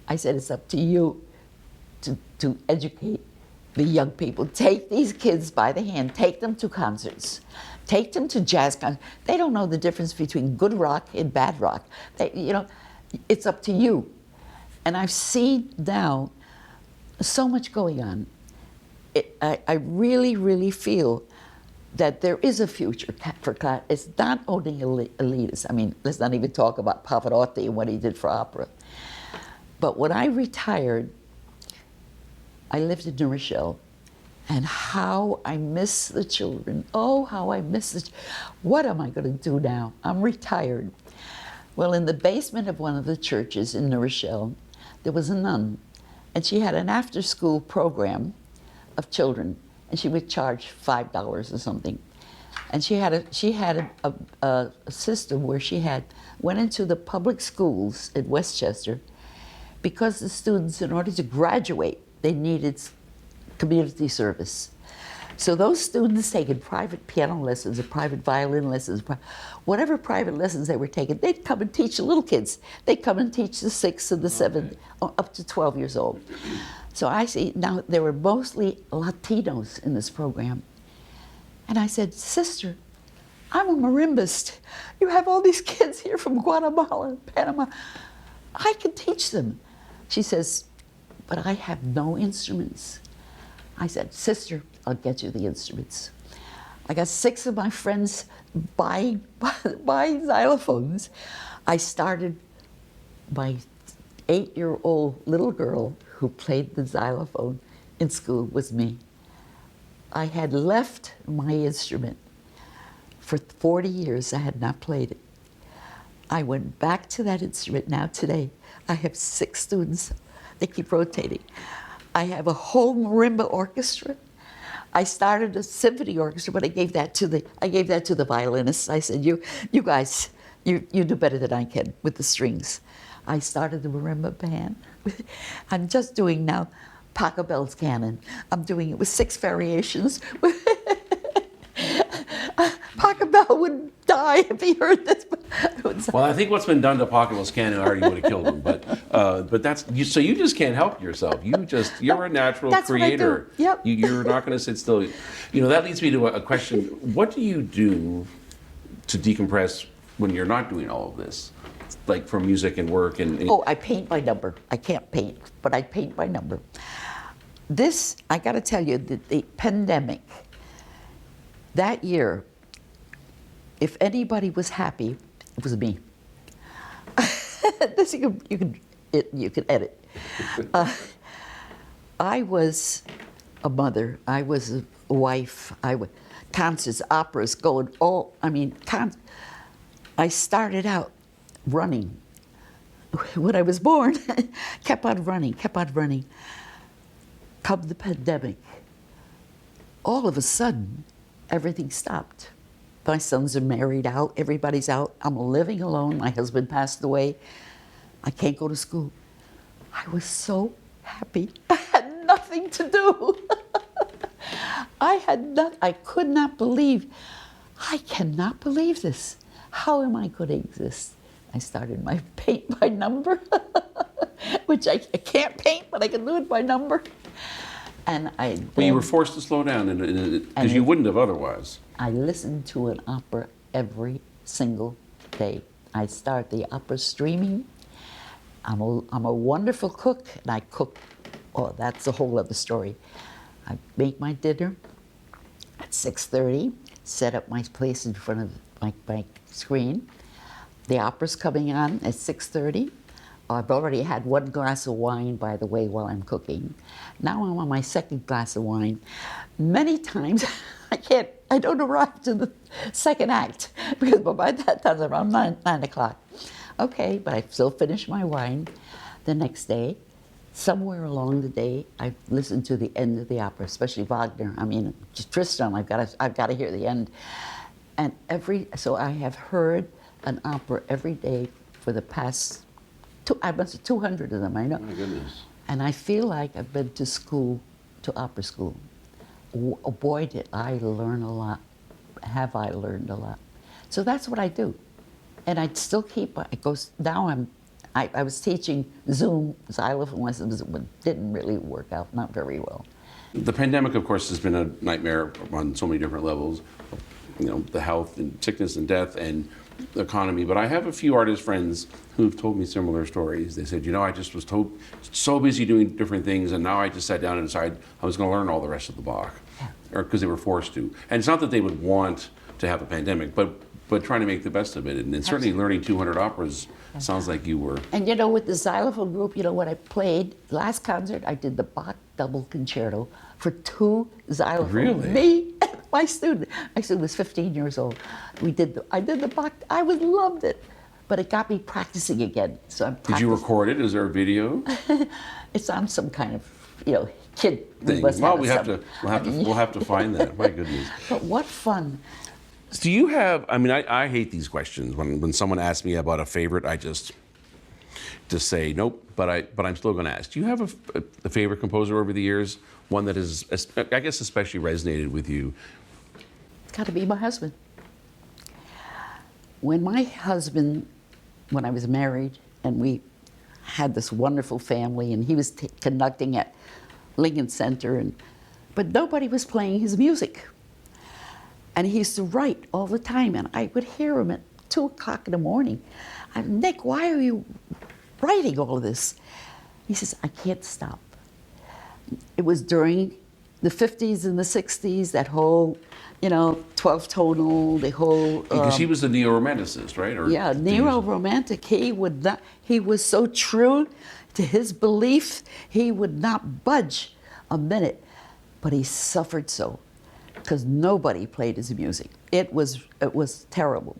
I said, it's up to you to educate the young people. Take these kids by the hand, take them to concerts, take them to jazz concerts. They don't know the difference between good rock and bad rock. It's up to you. And I've seen now so much going on. I really, really feel that there is a future for class. It's not only elitist. I mean, let's not even talk about Pavarotti and what he did for opera. But when I retired, I lived in New Rochelle, and how I miss the children. Oh, how I miss the What am I going to do now? I'm retired. Well, in the basement of one of the churches in New Rochelle, there was a nun, and she had an after-school program of children, and she would charge $5 or something. And she had a system where she went into the public schools in Westchester, because the students, in order to graduate, they needed community service. So those students taking private piano lessons or private violin lessons, whatever private lessons they were taking, they'd come and teach the little kids. They'd come and teach the 6 and the 7, up to 12 years old. So I see now there were mostly Latinos in this program. And I said, sister, I'm a marimbist. You have all these kids here from Guatemala and Panama. I can teach them. She says, but I have no instruments. I said, sister, I'll get you the instruments. I got 6 of my friends buying xylophones. I started, my 8-year-old little girl who played the xylophone in school was me. I had left my instrument. For 40 years, I had not played it. I went back to that instrument now today. I have 6 students. They keep rotating. I have a whole marimba orchestra. I started a symphony orchestra, but I gave that to the violinists. I said, you guys, you do better than I can with the strings. I started the marimba band. I'm just doing now Pachelbel's canon. I'm doing it with 6 variations. Pachelbel would die if he heard this. Well, I think what's been done to Pachelbel's canon already would have killed him. But that's so you just can't help yourself. You're a natural That's creator. What I do. Yep. You're not going to sit still. You know, that leads me to a question. What do you do to decompress when you're not doing all of this, like for music and work and? Oh, I paint by number. I can't paint, but I paint by number. This, I got to tell you, the pandemic. That year, if anybody was happy, it was me. This you can edit. I was a mother. I was a wife. Concerts, operas, going all. I started out running. When I was born, kept on running. Come the pandemic, all of a sudden, everything stopped. My sons are married out, everybody's out. I'm living alone. My husband passed away. I can't go to school. I was so happy. I had nothing to do. I could not believe, I cannot believe this. How am I going to exist? I started my paint by number, which I can't paint, but I can do it by number. And Well, you were forced to slow down because you wouldn't have otherwise. I listened to an opera every single day. I start the opera streaming. I'm a wonderful cook, and I cook. Oh, that's a whole other story. I make my dinner at 6:30, set up my place in front of my screen. The opera's coming on at 6:30. I've already had 1 glass of wine, by the way, while I'm cooking. Now I'm on my 2nd glass of wine. Many times I don't arrive to the 2nd act because by that time it's around 9 o'clock. Okay, but I still finish my wine. The next day, somewhere along the day, I listen to the end of the opera, especially Wagner. Tristan, I've got to hear the end. And so I have heard an opera every day for the past, I must have 200 of them, I know. Oh my goodness. And I feel like I've been to school, to opera school. Oh boy, did I learn a lot. Have I learned a lot. So that's what I do. And I still keep, I was teaching Zoom xylophone lessons, but didn't really work out, not very well. The pandemic, of course, has been a nightmare on so many different levels. You know, the health and sickness and death and the economy. But I have a few artist friends who've told me similar stories. They said, I just was so busy doing different things, and now I just sat down and decided I was going to learn all the rest of the Bach, or because they were forced to. And it's not that they would want to have a pandemic, but trying to make the best of it. And certainly learning 200 operas sounds like you were. And with the xylophone group, what I played, last concert, I did the Bach double concerto for 2 xylophones. Really? Me and my student was 15 years old. I did the Bach, I loved it. But it got me practicing again. So I'm practicing. Did you record it? Is there a video? It's on some kind of, kid thing. Well, we'll have to find that. My goodness. But what fun. Do you have, I hate these questions. When someone asks me about a favorite, I just say nope, but I'm still going to ask. Do you have a favorite composer over the years? One that has, I guess, especially resonated with you? It's got to be my husband. When I was married and we had this wonderful family, and he was conducting at Lincoln Center, but nobody was playing his music. And he used to write all the time, and I would hear him at 2 o'clock in the morning. Nick, why are you writing all of this? He says, I can't stop. It was during the 50s and the 60s, that whole, 12 tonal, the whole. Because he was a neo-romanticist, right? Or Yeah, neo-romantic. He would not. He was so true to his belief. He would not budge a minute, but he suffered so because nobody played his music. It was terrible.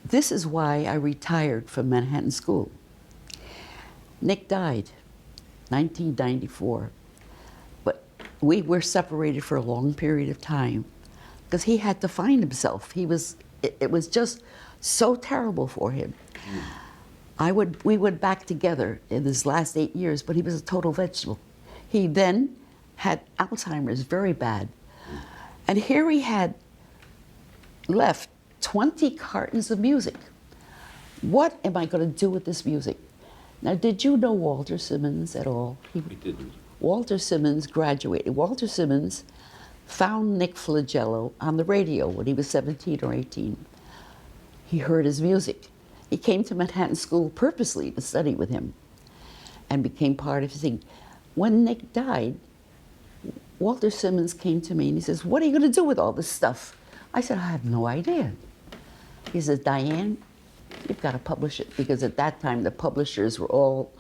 This is why I retired from Manhattan School. Nick died, 1994, but we were separated for a long period of time because he had to find himself. It was just so terrible for him. We went back together in his last 8 years, but he was a total vegetable. He then had Alzheimer's, very bad. And here he had left 20 cartons of music. What am I going to do with this music? Now, did you know Walter Simmons at all? We didn't. Walter Simmons graduated. Walter Simmons found Nick Flagello on the radio when he was 17 or 18. He heard his music. He came to Manhattan School purposely to study with him and became part of his thing. When Nick died, Walter Simmons came to me and he says, "What are you going to do with all this stuff?" I said, "I have no idea." He says, "Dianne, you've got to publish it," because at that time the publishers were all,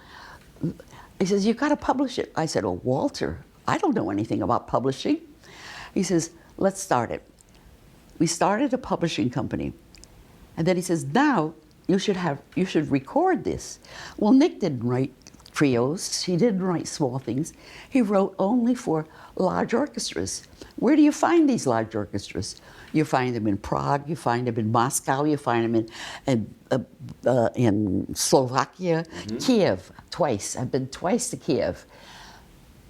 he says, "You've got to publish it." I said, "Oh, Walter, I don't know anything about publishing." He says, "Let's start it." We started a publishing company. And then he says, "Now you should record this." Well, Nick didn't write trios. He didn't write small things. He wrote only for large orchestras. Where do you find these large orchestras? You find them in Prague, you find them in Moscow, you find them in Slovakia, Kiev, twice. I've been twice to Kiev.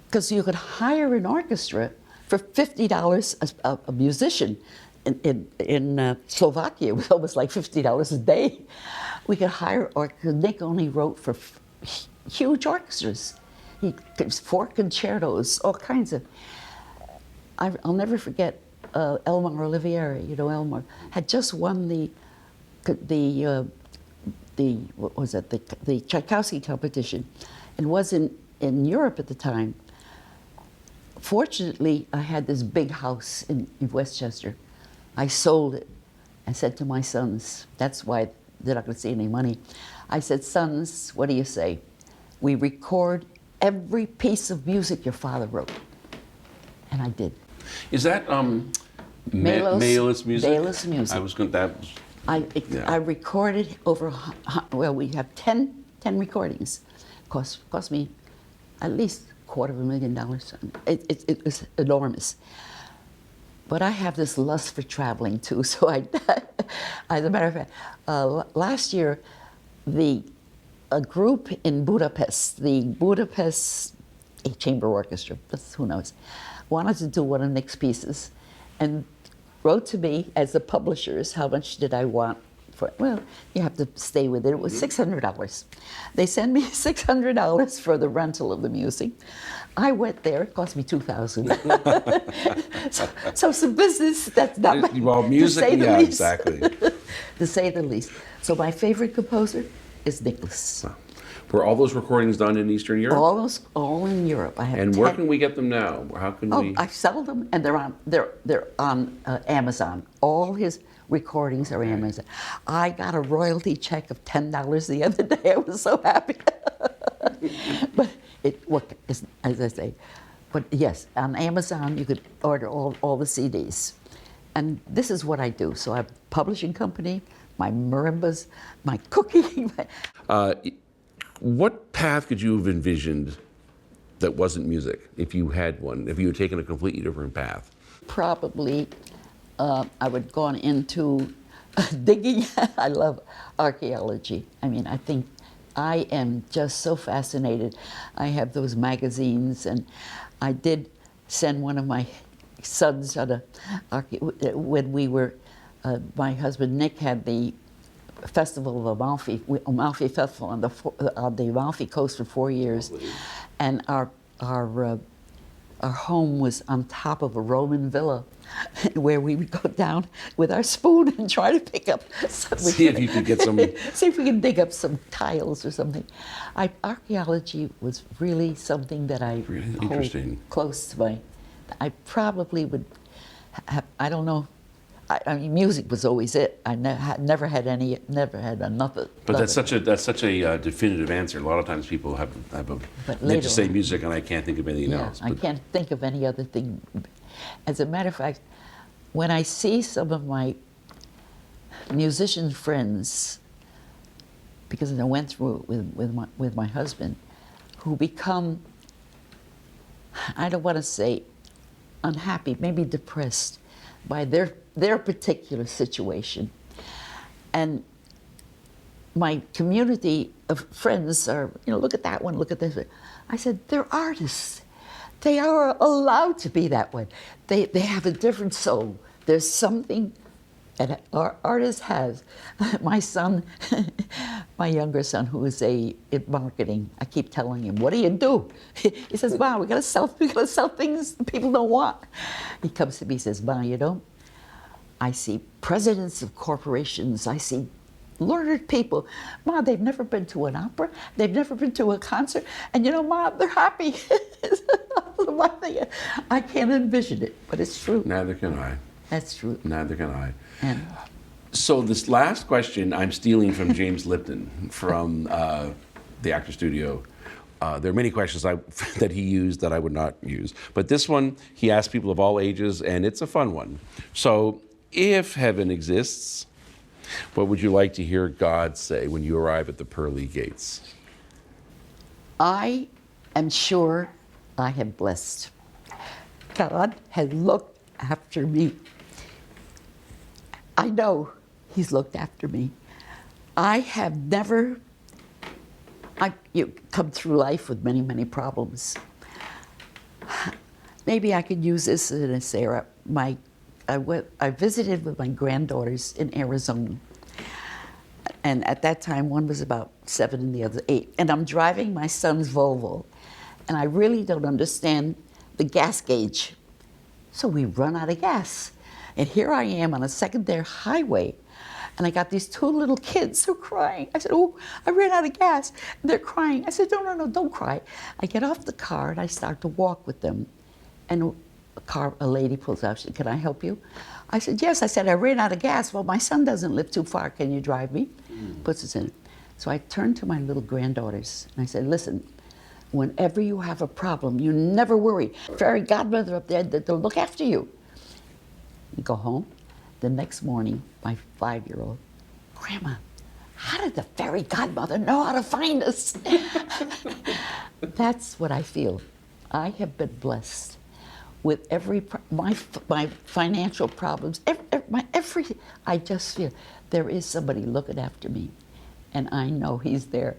Because you could hire an orchestra for $50 a musician. In Slovakia, it was almost like $50 a day. We could hire, Nick only wrote for huge orchestras. He 4 concertos, all kinds of. I'll never forget Elmar Olivieri. You know, Elmar had just won the what was it, the Tchaikovsky competition, and was in Europe at the time. Fortunately, I had this big house in Westchester. I sold it. I said to my sons, that's why they're not going to see any money. I said, "Sons, what do you say? We record every piece of music your father wrote." And I did. Is that Melos music? Melos music. I was going to. I recorded over, well, we have 10 recordings. Cost me at least $250,000. It was enormous. But I have this lust for traveling too, so as a matter of fact, last year, a group in Budapest, the Budapest Chamber Orchestra, who knows, wanted to do one of Nick's pieces, and wrote to me as the publishers, how much did I want for it? Well, you have to stay with it. It was $600. They sent me $600 for the rental of the music. I went there, it cost me $2,000. so some business, that's not my, well, music, to say the yeah, least. exactly. To say the least. So my favorite composer is Nicholas. Were all those recordings done in Eastern Europe? All in Europe. I have And 10. where can we get them now? How can we? I sell them, and they're on Amazon. All his recordings are Amazon. I got a royalty check of $10 the other day. I was so happy. But as I say, but yes, on Amazon you could order all the CDs. And this is what I do. So I have a publishing company, my marimbas, my cooking. What path could you have envisioned that wasn't music, if you had one, if you had taken a completely different path? Probably I would have gone into digging. I love archaeology. I mean, I think I am just so fascinated. I have those magazines, and I did send one of my sons on when we were, my husband Nick had the Festival of Amalfi Festival on the Amalfi Coast for 4 years, and our our home was on top of a Roman villa where we would go down with our spoon and try to pick up some, See if you could get some. see if we can dig up some tiles or something. Archaeology was really something that I Really hold interesting. close to my. I probably would have, I don't know. I mean, music was always it. I never had another. But that's such a definitive answer. A lot of times people have a But they later just say on- music, and I can't think of anything Yeah, else. I But can't think of any other thing. As a matter of fact, when I see some of my musician friends, because I went through it with my husband, who become, I don't want to say unhappy, maybe depressed by their particular situation. And my community of friends are, look at that one, look at this one. I said, they're artists. They are allowed to be that way. They have a different soul. There's something that our artist has. My son, my younger son, who is in marketing, I keep telling him, "What do you do?" He says, "Ma, we gotta sell things people don't want." He comes to me, he says, "Ma, I see presidents of corporations. I see learned people. Ma, they've never been to an opera. They've never been to a concert. And Ma, they're happy." I can't envision it, but it's true. neither can I. That's true. Neither can I. And So this last question I'm stealing from James Lipton from the Actor Studio. There are many questions that he used that I would not use. But this one, he asked people of all ages, and it's a fun one. So, if heaven exists, what would you like to hear God say when you arrive at the pearly gates? I am sure I have blessed. God has looked after me. I know He's looked after me. I have never, you come through life with many, many problems. Maybe I could use this as an Sarah. I visited with my granddaughters in Arizona. And at that time, one was about 7 and the other 8. And I'm driving my son's Volvo. And I really don't understand the gas gauge. So we run out of gas. And here I am on a secondary highway. And I got these 2 little kids who are crying. I said, "Oh, I ran out of gas." And they're crying. I said, No, don't cry. I get off the car and I start to walk with them. And a lady pulls out. She said, "Can I help you?" I said, "Yes." I said, "I ran out of gas." "Well, my son doesn't live too far. Can you drive me?" Puts us in. So I turned to my little granddaughters and I said, "Listen, whenever you have a problem, you never worry. Fairy godmother up there, they'll look after you." You go home. The next morning, my 5-year-old, "Grandma, how did the fairy godmother know how to find us?" That's what I feel. I have been blessed with my financial problems, everything. I just feel there is somebody looking after me, and I know He's there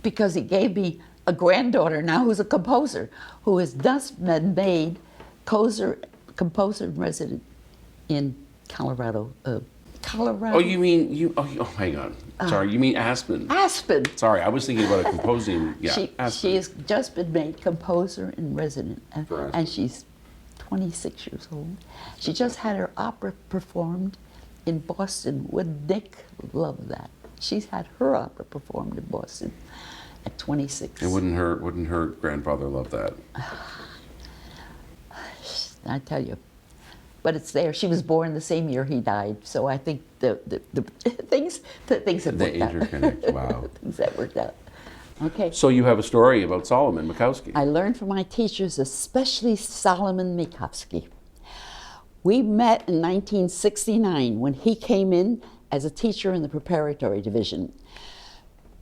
because He gave me a granddaughter now who's a composer, who has just been made composer in resident in Colorado. Colorado. Oh, you mean hang on. Sorry, you mean Aspen. Aspen. Sorry, I was thinking about a composing. Yeah, She Aspen. has just been made composer in resident, For and she's 26 years old. She just had her opera performed in Boston. Would Nick love that? She's had her opera performed in Boston at 26. And wouldn't her grandfather love that? I tell you. But it's there. She was born the same year he died, so I think the things have They worked out. interconnect. Wow. Things that worked out. Okay. So you have a story about Solomon Mikowski. I learned from my teachers, especially Solomon Mikowski. We met in 1969 when he came in as a teacher in the Preparatory Division.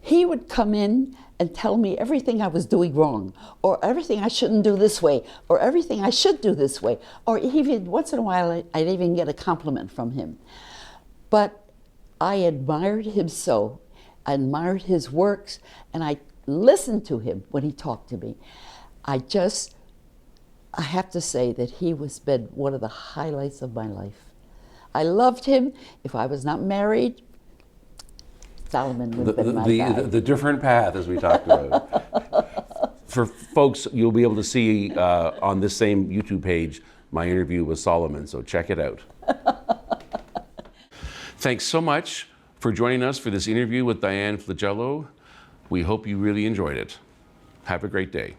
He would come in and tell me everything I was doing wrong, or everything I shouldn't do this way, or everything I should do this way, or even once in a while I'd even get a compliment from him. But I admired him so. I admired his works, and I listened to him when he talked to me. I have to say that he has been one of the highlights of my life. I loved him. If I was not married, Solomon would have been my guy. The different path, as we talked about. for folks, you'll be able to see on this same YouTube page my interview with Solomon, so check it out. Thanks so much for joining us for this interview with Dianne Flagello. We hope you really enjoyed it. Have a great day.